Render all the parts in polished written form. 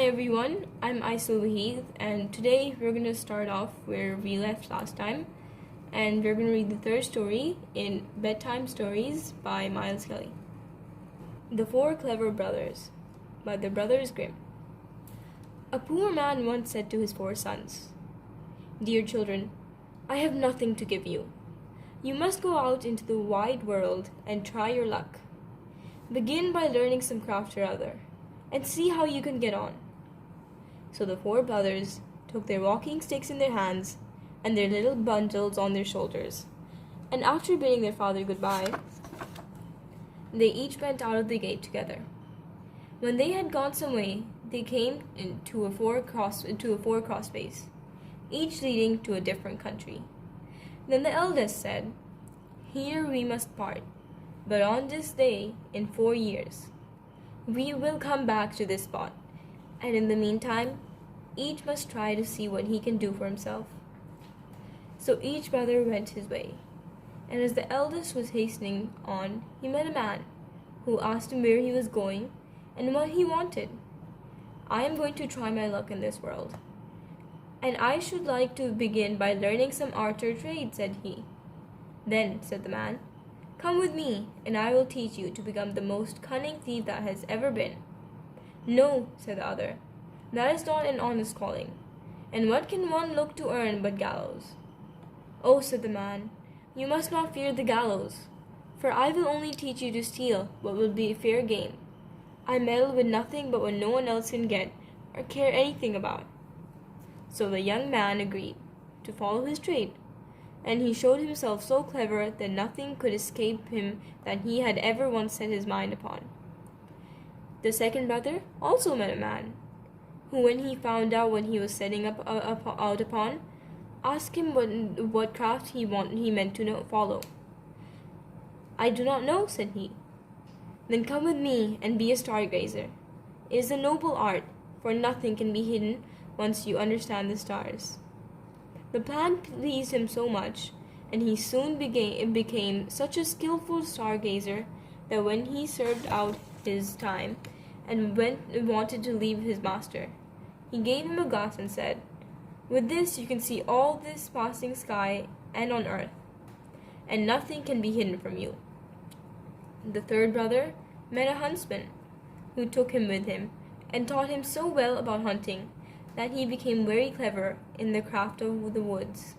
everyone, I'm Aisel Wahid, and today we're going to start off where we left last time, and we're going to read the third story in Bedtime Stories by Miles Kelly. The Four Clever Brothers by the Brothers Grimm. A poor man once said to his four sons, "Dear children, I have nothing to give you. You must go out into the wide world and try your luck. Begin by learning some craft or other, and see how you can get on." So the four brothers took their walking sticks in their hands and their little bundles on their shoulders, and after bidding their father goodbye, they each went out of the gate together. When they had gone some way, they came to a four crossways, each leading to a different country. Then the eldest said, "Here we must part, but on this day in 4 years. We will come back to this spot, and in the meantime, each must try to see what he can do for himself." So each brother went his way, and as the eldest was hastening on, he met a man, who asked him where he was going and what he wanted. "I am going to try my luck in this world, and I should like to begin by learning some art or trade," said he. "Then," said the man, "come with me, and I will teach you to become the most cunning thief that has ever been." "No," said the other, "that is not an honest calling, and what can one look to earn but gallows?" "Oh," said the man, "you must not fear the gallows, for I will only teach you to steal what will be fair game. I meddle with nothing but what no one else can get or care anything about." So the young man agreed to follow his trade, and he showed himself so clever that nothing could escape him that he had ever once set his mind upon. The second brother also met a man, who, when he found out what he was setting out upon, asked him what craft he meant to follow. "I do not know," said he. "Then come with me and be a stargazer. It is a noble art, for nothing can be hidden once you understand the stars." The plan pleased him so much, and he soon became such a skillful stargazer that when he served out his time and wanted to leave his master, he gave him a glass and said, "With this you can see all this passing sky and on earth, and nothing can be hidden from you." The third brother met a huntsman, who took him with him and taught him so well about hunting that he became very clever in the craft of the woods.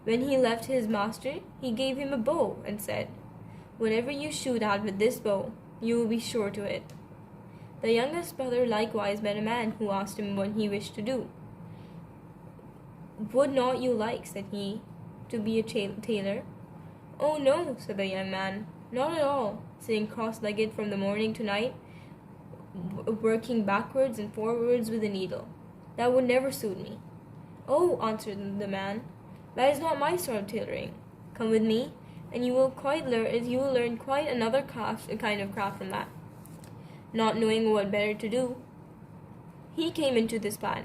When he left his master, he gave him a bow and said, "Whatever you shoot at with this bow, you will be sure to hit." The youngest brother likewise met a man who asked him what he wished to do. "Would not you like," said he, "to be a tailor?" "Oh no," said the young man, "not at all, sitting cross-legged from the morning to night, working backwards and forwards with a needle. That would never suit me." "Oh," answered the man, "that is not my sort of tailoring. Come with me, and you will learn quite another kind of craft from that." Not knowing what better to do, he came into this plan,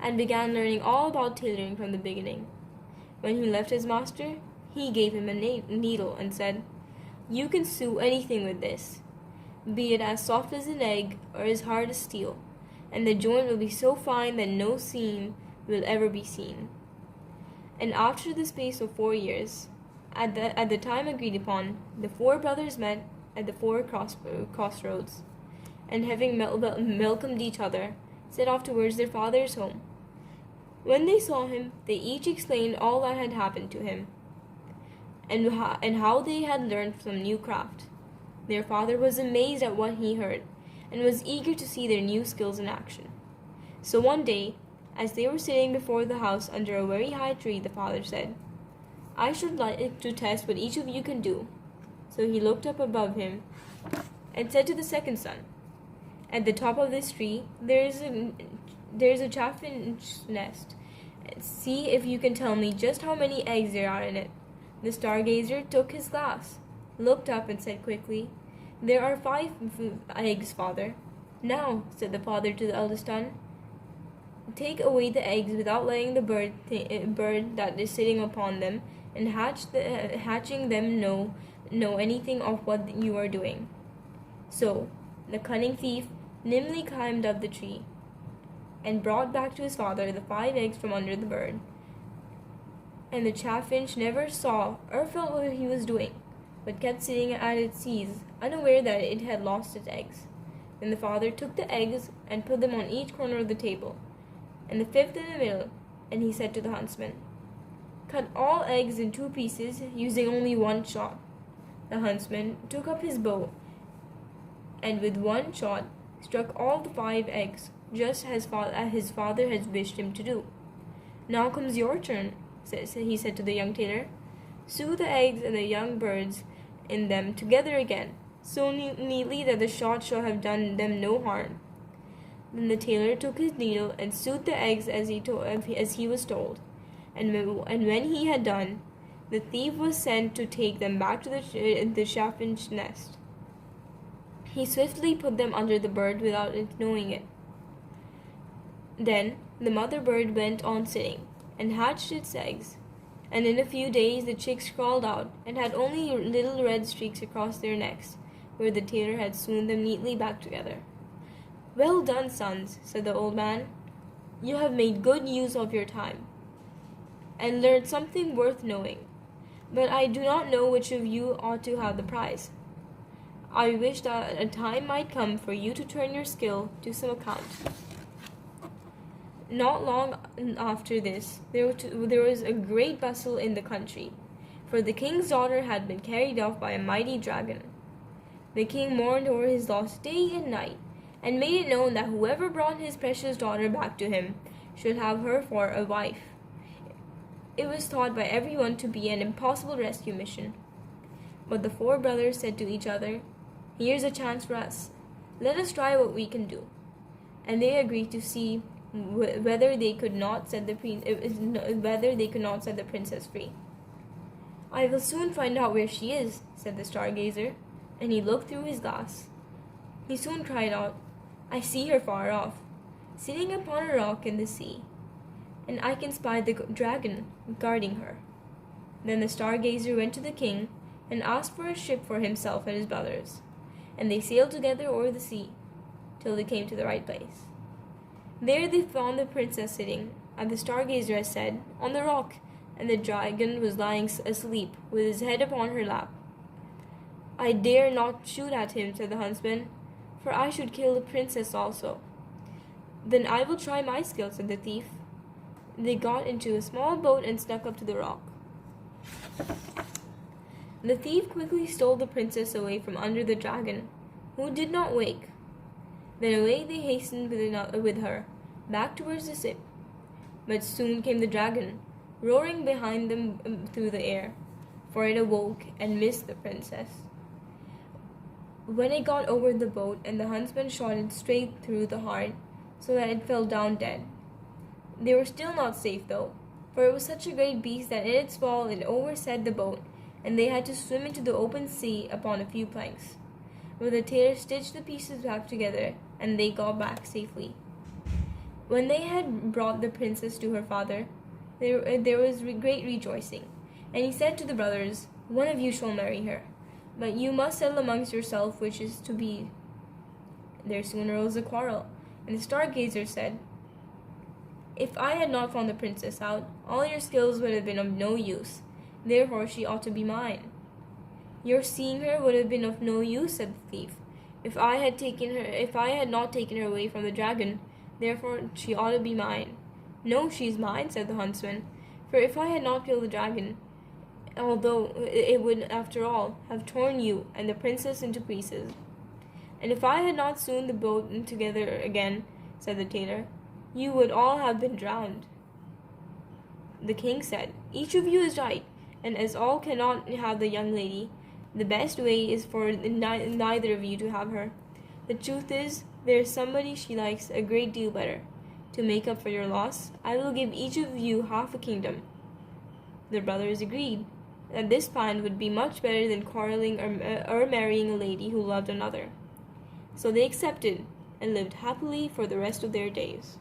and began learning all about tailoring from the beginning. When he left his master, he gave him a needle and said, "You can sew anything with this, be it as soft as an egg or as hard as steel, and the joint will be so fine that no seam will ever be seen." And after the space of 4 years, at the time agreed upon, the four brothers met at the four crossroads, and having welcomed each other, set off towards their father's home. When they saw him, they each explained all that had happened to him, and how they had learned some new craft. Their father was amazed at what he heard, and was eager to see their new skills in action. So one day, as they were sitting before the house under a very high tree, the father said, "I should like to test what each of you can do." So he looked up above him and said to the second son, "At the top of this tree there is a chaffinch's nest. See if you can tell me just how many eggs there are in it." The stargazer took his glass, looked up, and said quickly, "There are 5 eggs, father." "Now," said the father to the eldest son, "take away the eggs without letting the bird that is sitting upon them and hatching them know anything of what you are doing." So the cunning thief nimbly climbed up the tree, and brought back to his father the 5 eggs from under the bird. And the chaffinch never saw or felt what he was doing, but kept sitting at its ease, unaware that it had lost its eggs. Then the father took the eggs and put them on each corner of the table, and the 5th in the middle, and he said to the huntsman, "Cut all eggs in 2 pieces, using only 1 shot." The huntsman took up his bow, and with 1 shot struck all the 5 eggs, just as his father had wished him to do. "Now comes your turn," he said to the young tailor. "Sew the eggs and the young birds in them together again, so neatly that the shot shall have done them no harm." Then the tailor took his needle and sewed the eggs as he was told. And when he had done, the thief was sent to take them back to the chaffinch nest. He swiftly put them under the bird without it knowing it. Then the mother bird went on sitting, and hatched its eggs, and in a few days the chicks crawled out, and had only little red streaks across their necks, where the tailor had sewn them neatly back together. "Well done, sons," said the old man. "You have made good use of your time, and learned something worth knowing. But I do not know which of you ought to have the prize. I wish that a time might come for you to turn your skill to some account." Not long after this, there was a great bustle in the country, for the king's daughter had been carried off by a mighty dragon. The king mourned over his loss day and night, and made it known that whoever brought his precious daughter back to him should have her for a wife. It was thought by everyone to be an impossible rescue mission. But the 4 brothers said to each other, "Here's a chance for us. Let us try what we can do." And they agreed to see whether they could not set the princess free. "I will soon find out where she is," said the stargazer, and he looked through his glass. He soon cried out, "I see her far off, sitting upon a rock in the sea, and I can spy the dragon guarding her." Then the stargazer went to the king and asked for a ship for himself and his brothers, and they sailed together over the sea till they came to the right place. There they found the princess sitting, as the stargazer had said, on the rock, and the dragon was lying asleep, with his head upon her lap. "I dare not shoot at him," said the huntsman, "for I should kill the princess also." "Then I will try my skill," said the thief. They got into a small boat and snuck up to the rock. The thief quickly stole the princess away from under the dragon, who did not wake. Then away they hastened with her, back towards the ship. But soon came the dragon, roaring behind them through the air, for it awoke and missed the princess. When it got over the boat, and the huntsman shot it straight through the heart, so that it fell down dead. They were still not safe, though, for it was such a great beast that in its fall it overset the boat, and they had to swim into the open sea upon a few planks. But the tailor stitched the pieces back together, and they got back safely. When they had brought the princess to her father, there was great rejoicing, and he said to the brothers, "One of you shall marry her, but you must settle amongst yourselves which is to be." There soon arose a quarrel, and the stargazer said, "If I had not found the princess out, all your skills would have been of no use. Therefore she ought to be mine." "Your seeing her would have been of no use," said the thief. If I had not taken her away from the dragon, therefore she ought to be mine." "No, she is mine," said the huntsman, "for if I had not killed the dragon, although it would, after all, have torn you and the princess into pieces. And if I had not sewn the boat together again," said the tailor, "you would all have been drowned." The king said, "Each of you is right, and as all cannot have the young lady, the best way is for neither of you to have her. The truth is, there is somebody she likes a great deal better. To make up for your loss, I will give each of you half a kingdom." The brothers agreed that this plan would be much better than quarreling or marrying a lady who loved another. So they accepted, and lived happily for the rest of their days.